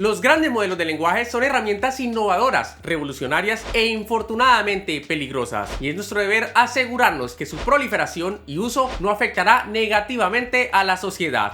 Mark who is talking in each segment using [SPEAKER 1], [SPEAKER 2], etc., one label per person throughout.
[SPEAKER 1] Los grandes modelos de lenguaje son herramientas innovadoras, revolucionarias e infortunadamente peligrosas, y es nuestro deber asegurarnos que su proliferación y uso no afectará negativamente a la sociedad.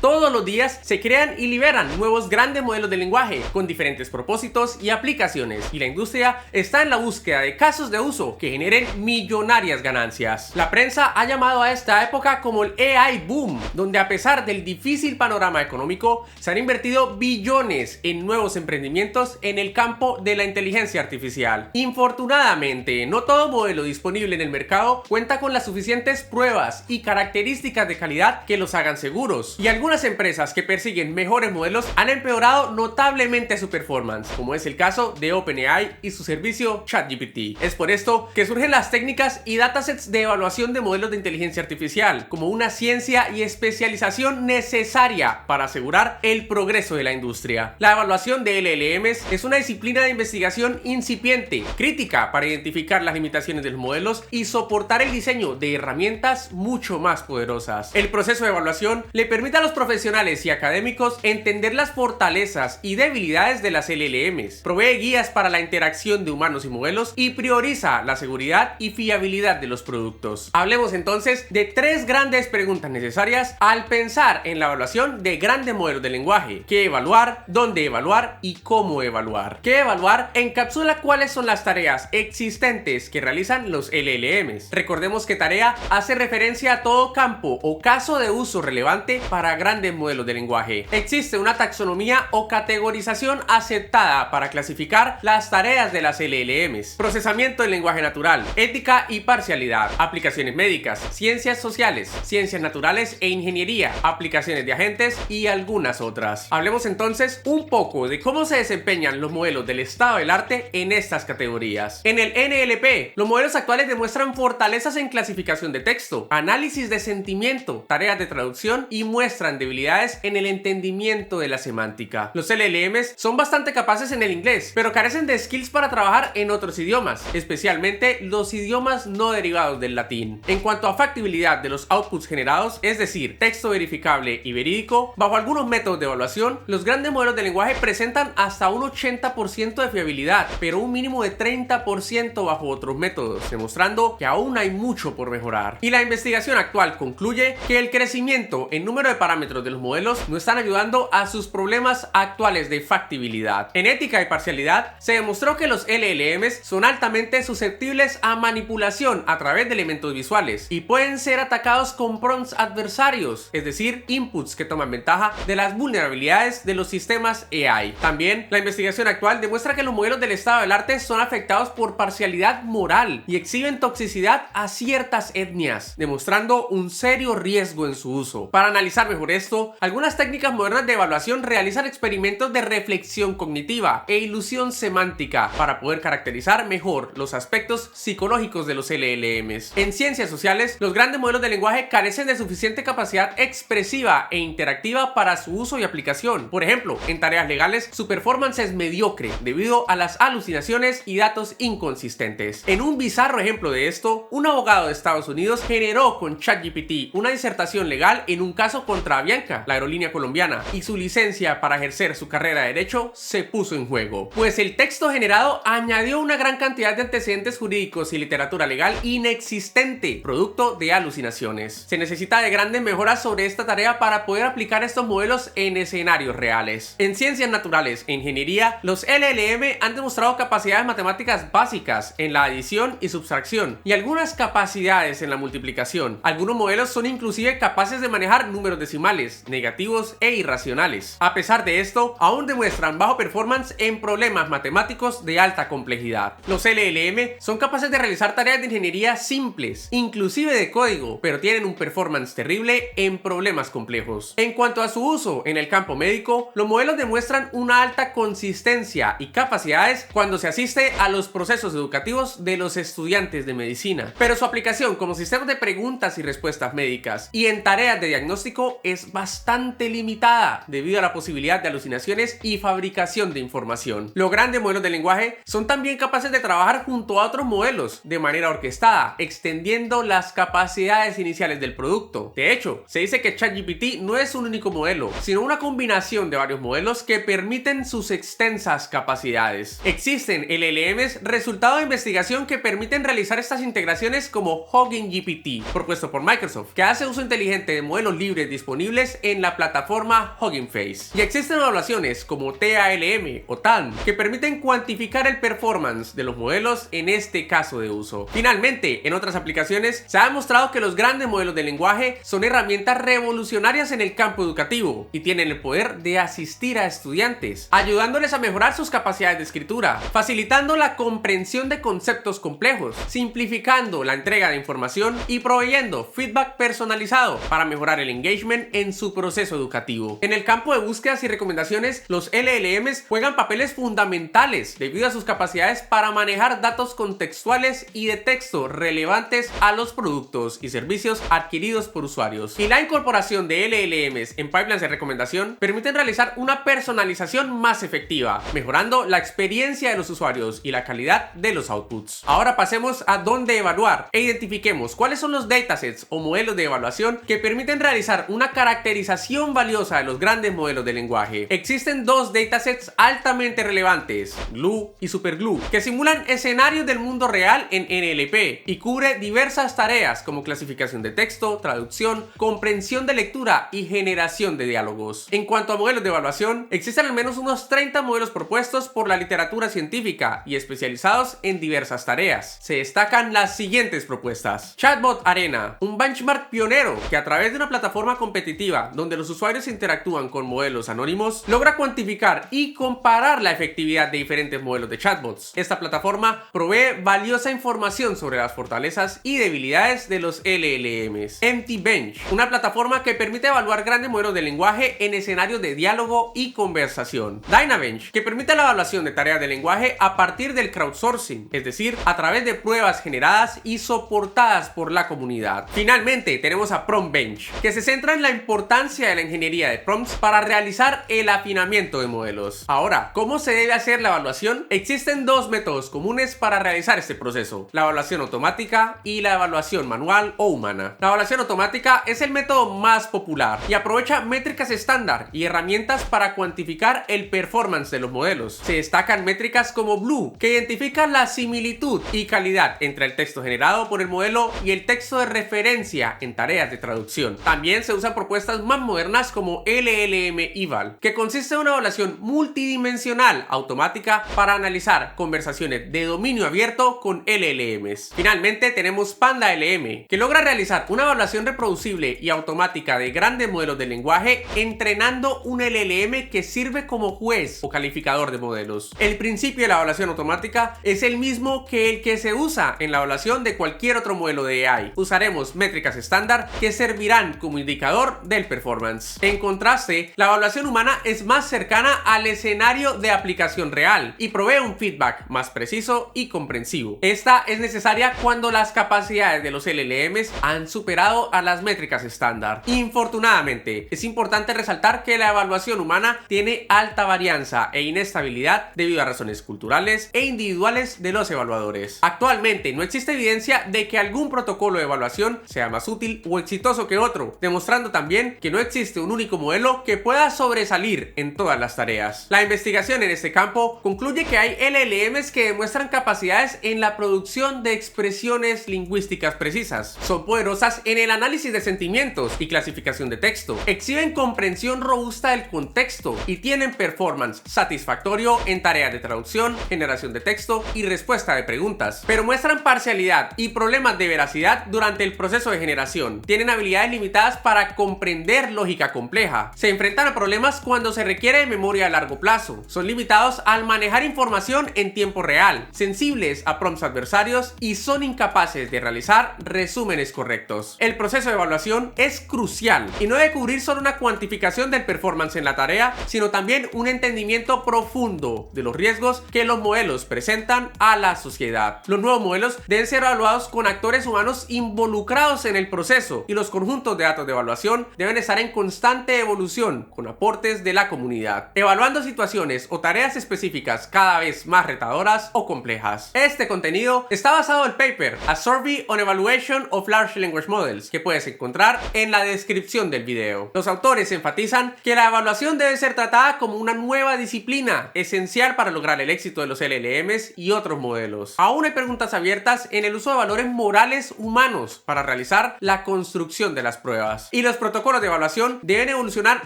[SPEAKER 1] Todos los días se crean y liberan nuevos grandes modelos de lenguaje con diferentes propósitos y aplicaciones, y la industria está en la búsqueda de casos de uso que generen millonarias ganancias. La prensa ha llamado a esta época como el AI Boom, donde a pesar del difícil panorama económico se han invertido billones en nuevos emprendimientos en el campo de la inteligencia artificial. Infortunadamente, no todo modelo disponible en el mercado cuenta con las suficientes pruebas y características de calidad que los hagan seguros, y algunas empresas que persiguen mejores modelos han empeorado notablemente su performance, como es el caso de OpenAI y su servicio ChatGPT. Es por esto que surgen las técnicas y datasets de evaluación de modelos de inteligencia artificial como una ciencia y especialización necesaria para asegurar el progreso de la industria. La evaluación de LLMs es una disciplina de investigación incipiente, crítica para identificar las limitaciones de los modelos y soportar el diseño de herramientas mucho más poderosas. El proceso de evaluación le permite a los profesionales y académicos entender las fortalezas y debilidades de las LLMs, provee guías para la interacción de humanos y modelos y prioriza la seguridad y fiabilidad de los productos. Hablemos entonces de tres grandes preguntas necesarias al pensar en la evaluación de grandes modelos de lenguaje: ¿qué evaluar?, ¿dónde evaluar? Y ¿cómo evaluar? ¿Qué evaluar? Encapsula cuáles son las tareas existentes que realizan los LLMs. Recordemos que tarea hace referencia a todo campo o caso de uso relevante para grandes modelos de lenguaje. Existe una taxonomía o categorización aceptada para clasificar las tareas de las LLMs: procesamiento del lenguaje natural, ética y parcialidad, aplicaciones médicas, ciencias sociales, ciencias naturales e ingeniería, aplicaciones de agentes y algunas otras. Hablemos entonces un poco de cómo se desempeñan los modelos del estado del arte en estas categorías. En el NLP, los modelos actuales demuestran fortalezas en clasificación de texto, análisis de sentimiento, tareas de traducción y muestran debilidades en el entendimiento de la semántica. Los LLMs son bastante capaces en el inglés, pero carecen de skills para trabajar en otros idiomas, especialmente los idiomas no derivados del latín. En cuanto a factibilidad de los outputs generados, es decir, texto verificable y verídico, bajo algunos métodos de evaluación, los grandes modelos de lenguaje presentan hasta un 80% de fiabilidad, pero un mínimo de 30% bajo otros métodos, demostrando que aún hay mucho por mejorar. Y la investigación actual concluye que el crecimiento en número de parámetros de los modelos no están ayudando a sus problemas actuales de factibilidad. En ética y parcialidad, se demostró que los LLMs son altamente susceptibles a manipulación a través de elementos visuales y pueden ser atacados con prompts adversarios, es decir, inputs que toman ventaja de las vulnerabilidades de los sistemas AI. También, la investigación actual demuestra que los modelos del estado del arte son afectados por parcialidad moral y exhiben toxicidad a ciertas etnias, demostrando un serio riesgo en su uso. Para analizar mejor esto, algunas técnicas modernas de evaluación realizan experimentos de reflexión cognitiva e ilusión semántica para poder caracterizar mejor los aspectos psicológicos de los LLMs. En ciencias sociales, los grandes modelos de lenguaje carecen de suficiente capacidad expresiva e interactiva para su uso y aplicación. Por ejemplo, en tareas legales, su performance es mediocre debido a las alucinaciones y datos inconsistentes. En un bizarro ejemplo de esto, un abogado de Estados Unidos generó con ChatGPT una disertación legal en un caso contra Avianca, la aerolínea colombiana, y su licencia para ejercer su carrera de derecho se puso en juego, pues el texto generado añadió una gran cantidad de antecedentes jurídicos y literatura legal inexistente, producto de alucinaciones. Se necesita de grandes mejoras sobre esta tarea para poder aplicar estos modelos en escenarios reales. En ciencias naturales e ingeniería, los LLM han demostrado capacidades matemáticas básicas en la adición y subtracción y algunas capacidades en la multiplicación. Algunos modelos son inclusive capaces de manejar números decimales, negativos e irracionales. A pesar de esto, aún demuestran bajo performance en problemas matemáticos de alta complejidad. Los LLM son capaces de realizar tareas de ingeniería simples, inclusive de código, pero tienen un performance terrible en problemas complejos. En cuanto a su uso en el campo médico, los modelos demuestran una alta consistencia y capacidades cuando se asiste a los procesos educativos de los estudiantes de medicina, pero su aplicación como sistemas de preguntas y respuestas médicas y en tareas de diagnóstico es es bastante limitada debido a la posibilidad de alucinaciones y fabricación de información. Los grandes modelos de lenguaje son también capaces de trabajar junto a otros modelos de manera orquestada, extendiendo las capacidades iniciales del producto. De hecho, se dice que ChatGPT no es un único modelo, sino una combinación de varios modelos que permiten sus extensas capacidades. Existen LLMs resultado de investigación que permiten realizar estas integraciones como Hugging GPT, propuesto por Microsoft, que hace uso inteligente de modelos libres disponibles en la plataforma Hugging Face. Y existen evaluaciones como TALM o TALM que permiten cuantificar el performance de los modelos en este caso de uso. Finalmente, en otras aplicaciones se ha demostrado que los grandes modelos de lenguaje son herramientas revolucionarias en el campo educativo y tienen el poder de asistir a estudiantes, ayudándoles a mejorar sus capacidades de escritura, facilitando la comprensión de conceptos complejos, simplificando la entrega de información y proveyendo feedback personalizado para mejorar el engagement en su proceso educativo. En el campo de búsquedas y recomendaciones, los LLMs juegan papeles fundamentales debido a sus capacidades para manejar datos contextuales y de texto relevantes a los productos y servicios adquiridos por usuarios. Y la incorporación de LLMs en pipelines de recomendación permiten realizar una personalización más efectiva, mejorando la experiencia de los usuarios y la calidad de los outputs. Ahora pasemos a dónde evaluar e identifiquemos cuáles son los datasets o modelos de evaluación que permiten realizar una caracterización valiosa de los grandes modelos de lenguaje. Existen dos datasets altamente relevantes, Glue y SuperGLUE, que simulan escenarios del mundo real en NLP y cubre diversas tareas como clasificación de texto, traducción, comprensión de lectura y generación de diálogos. En cuanto a modelos de evaluación, existen al menos unos 30 modelos propuestos por la literatura científica y especializados en diversas tareas. Se destacan las siguientes propuestas: Chatbot Arena, un benchmark pionero que a través de una plataforma competitiva donde los usuarios interactúan con modelos anónimos, logra cuantificar y comparar la efectividad de diferentes modelos de chatbots. Esta plataforma provee valiosa información sobre las fortalezas y debilidades de los LLMs. Empty Bench, una plataforma que permite evaluar grandes modelos de lenguaje en escenarios de diálogo y conversación. Dynabench, que permite la evaluación de tareas de lenguaje a partir del crowdsourcing, es decir, a través de pruebas generadas y soportadas por la comunidad. Finalmente, tenemos a Prompt Bench, que se centra en la importancia de la ingeniería de prompts para realizar el afinamiento de modelos. Ahora, ¿cómo se debe hacer la evaluación? Existen dos métodos comunes para realizar este proceso: la evaluación automática y la evaluación manual o humana. La evaluación automática es el método más popular y aprovecha métricas estándar y herramientas para cuantificar el performance de los modelos. Se destacan métricas como Blue, que identifica la similitud y calidad entre el texto generado por el modelo y el texto de referencia en tareas de traducción. También se usan propuestas más modernas como LLM Eval, que consiste en una evaluación multidimensional automática para analizar conversaciones de dominio abierto con LLMs. Finalmente tenemos PandaLM, que logra realizar una evaluación reproducible y automática de grandes modelos de lenguaje entrenando un LLM que sirve como juez o calificador de modelos. El principio de la evaluación automática es el mismo que el que se usa en la evaluación de cualquier otro modelo de AI. Usaremos métricas estándar que servirán como indicador del performance. En contraste, la evaluación humana es más cercana al escenario de aplicación real y provee un feedback más preciso y comprensivo. Esta es necesaria cuando las capacidades de los LLMs han superado a las métricas estándar. Infortunadamente, es importante resaltar que la evaluación humana tiene alta varianza e inestabilidad debido a razones culturales e individuales de los evaluadores. Actualmente no existe evidencia de que algún protocolo de evaluación sea más útil o exitoso que otro, demostrando también que no existe un único modelo que pueda sobresalir en todas las tareas. La investigación en este campo concluye que hay LLMs que demuestran capacidades en la producción de expresiones lingüísticas precisas. Son poderosas en el análisis de sentimientos y clasificación de texto, exhiben comprensión robusta del contexto y tienen performance satisfactorio en tareas de traducción, generación de texto y respuesta de preguntas, pero muestran parcialidad y problemas de veracidad durante el proceso de generación. Tienen habilidades limitadas para comprender lógica compleja. Se enfrentan a problemas cuando se requiere de memoria a largo plazo. Son limitados al manejar información en tiempo real, sensibles a prompts adversarios y son incapaces de realizar resúmenes correctos. El proceso de evaluación es crucial y no debe cubrir solo una cuantificación del performance en la tarea, sino también un entendimiento profundo de los riesgos que los modelos presentan a la sociedad. Los nuevos modelos deben ser evaluados con actores humanos involucrados en el proceso y los conjuntos de datos de evaluación deben estar en constante evolución con aportes de la comunidad, evaluando situaciones o tareas específicas cada vez más retadoras o complejas. Este contenido está basado en el paper A Survey on Evaluation of Large Language Models, que puedes encontrar en la descripción del video. Los autores enfatizan que la evaluación debe ser tratada como una nueva disciplina esencial para lograr el éxito de los LLMs y otros modelos. Aún hay preguntas abiertas en el uso de valores morales humanos para realizar la construcción de las pruebas. Y los protocolos de evaluación deben evolucionar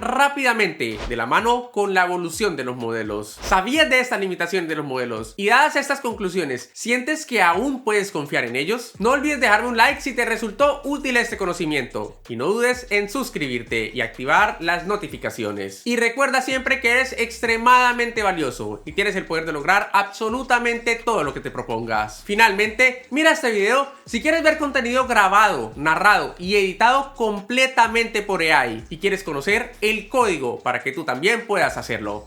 [SPEAKER 1] rápidamente de la mano con la evolución de los modelos. ¿Sabías de estas limitaciones de los modelos? Y dadas estas conclusiones, ¿sientes que aún puedes confiar en ellos? No olvides dejarme un like si te resultó útil este conocimiento. Y no dudes en suscribirte y activar las notificaciones. Y recuerda siempre que eres extremadamente valioso y tienes el poder de lograr absolutamente todo lo que te propongas. Finalmente, mira este video si quieres ver contenido grabado, narrado y editado completamente por AI y quieres conocer el código para que tú también puedas hacerlo.